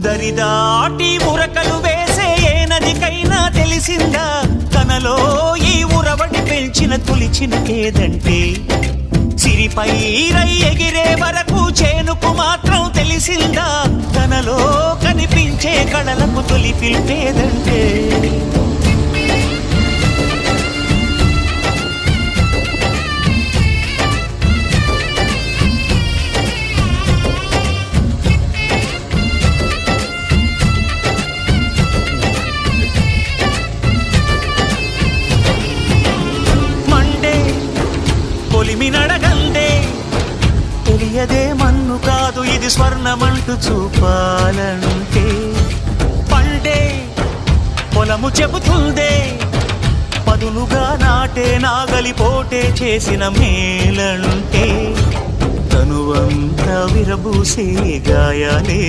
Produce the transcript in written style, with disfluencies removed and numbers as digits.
దరిదాటి ఉరకలు వేసే ఏ నదికైనా తెలిసిందా తనలో ఈ ఉరవడి పెంచిన తొలిచిన కేదంటే సిరిపై రై ఎగిరే వరకు చేనుకు మాత్రం తెలిసిందా తనలో కనిపించే కళలకు తొలి పిలిపేదంటే నడగందే తెలియదే మన్ను కాదు ఇది స్వర్ణమంటూ చూపాలంటే పండే పొలము చెబుతుందే పదునుగా నాటే నాగలి పోటే చేసిన మేలంటే తనువంతా విరబూసే గాయాలే